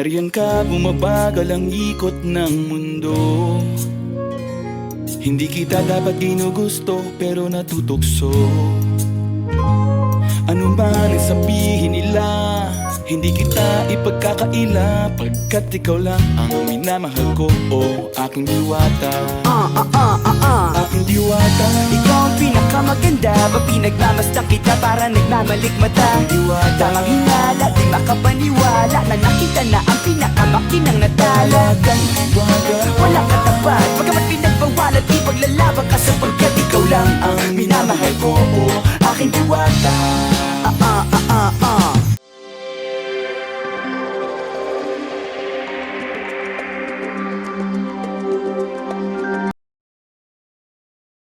Nariyan ka, bumabagal ang ikot ng mundo. Hindi kita dapat ginugusto, pero natutukso. Ano man ang sabihin nila, hindi kita ipagkakaila, pagkat ikaw lang ang minamahal ko, o aking diwata. Aking diwata. Ikaw ang pinakamaganda, pag pinagmamasdan kita para nagmamalikmata. Aking diwata. Tamang hinala, di makapaniwala na nakita na ang pinakamakinang natala. Talagang diwata. Walang katapat, pagkamat pinagbawalan, ipaglalaban ka sapagkat ikaw lang ang minamahal ko, o aking diwata.